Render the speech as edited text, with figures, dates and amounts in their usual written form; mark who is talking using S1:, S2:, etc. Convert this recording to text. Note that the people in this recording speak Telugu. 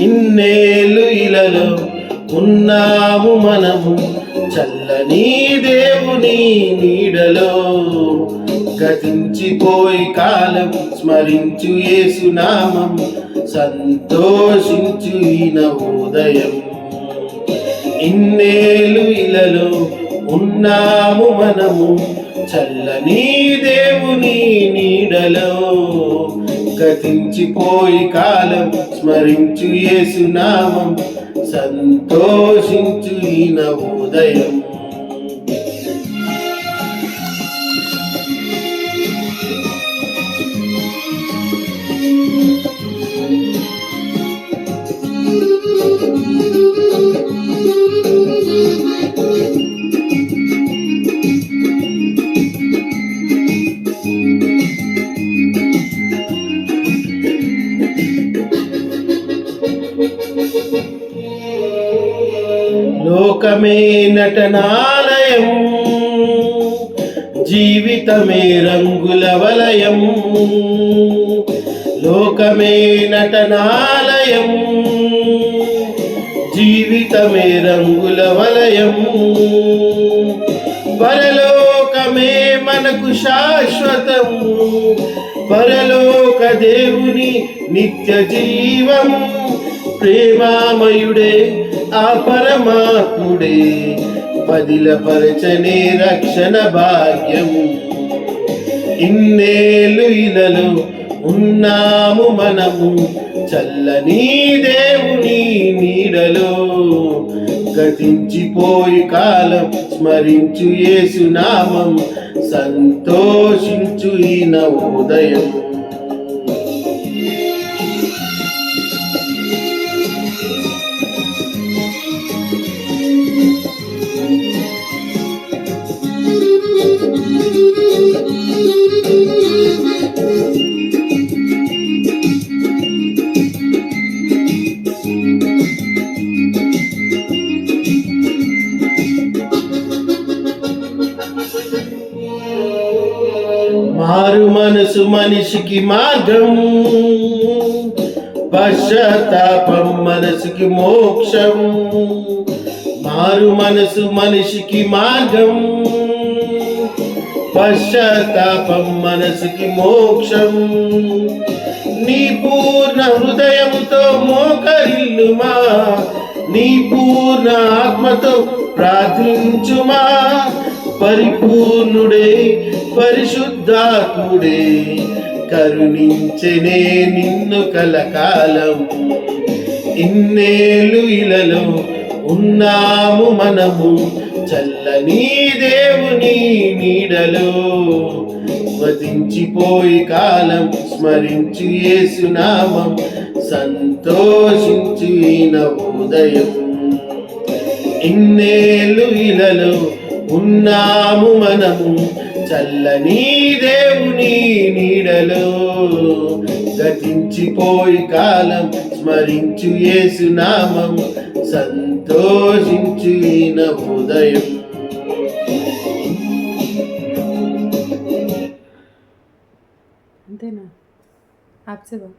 S1: ఇన్నేళ్ళు ఇలలో ఉన్నాము మనము చల్లని దేవుని నీడలో. గతించిపోయి కాలం స్మరించు యేసునామం, సంతోషించు ఈ నవోదయం. ఇన్నేళ్ళు ఇలలో ఉన్నాము మనము చల్లని దేవుని నీడలో. గతించిపోయి కాలం స్మరించు యేసునామం, సంతోషించు ఈ నవోదయం. లోకమే నటనాలయం, జీవితమే రంగుల వలయం. లోకమే నటనాలయం, జీవితమే రంగుల వలయం. పరలోకమే మనకు శాశ్వతం, పరలోక దేవుని నిత్య జీవం. ప్రేమామయుడే ఆ పరమాత్ముడే, పదిలపరచనే రక్షణ భాగ్యం. ఇన్నేళ్ళు ఇలలో ఉన్నాము మనము చల్లని దేవుని నీడలో. గతించిపోయి కాలం స్మరించు యేసునామం, సంతోషించు ఈ నవోదయం. మారు మనసు మనిషికి మార్గం, పశ్చాత్తాపం మనసుకి మోక్షం. మారు మనసు మనిషికి మార్గం, పశ్చాత్తాపం మనసుకి మోక్షం. నీ పూర్ణ హృదయముతో మోకరిల్లుమా, నీ పూర్ణ ఆత్మతో ప్రార్థించుమా. పరిపూర్ణుడే పరిశుద్ధాత్ముడే, కరుణించెనే నిన్ను కలకాలం. ఇన్నేళ్ళు ఇలలో ఉన్నాము మనము చల్లని దేవుని నీడలో. వధించిపోయి కాలం స్మరించు యేసునామం, సంతోషించు ఈ నవోదయం. ఇన్నేళ్ళు ఇలలో ఉన్నాము మనము చల్లని దేవుని నీడలో. గతించిపోయి కాలం స్మరించు యేసునామం, సంతోషించు ఈ నవోదయం.
S2: అంతేనా? ఆప్సేవా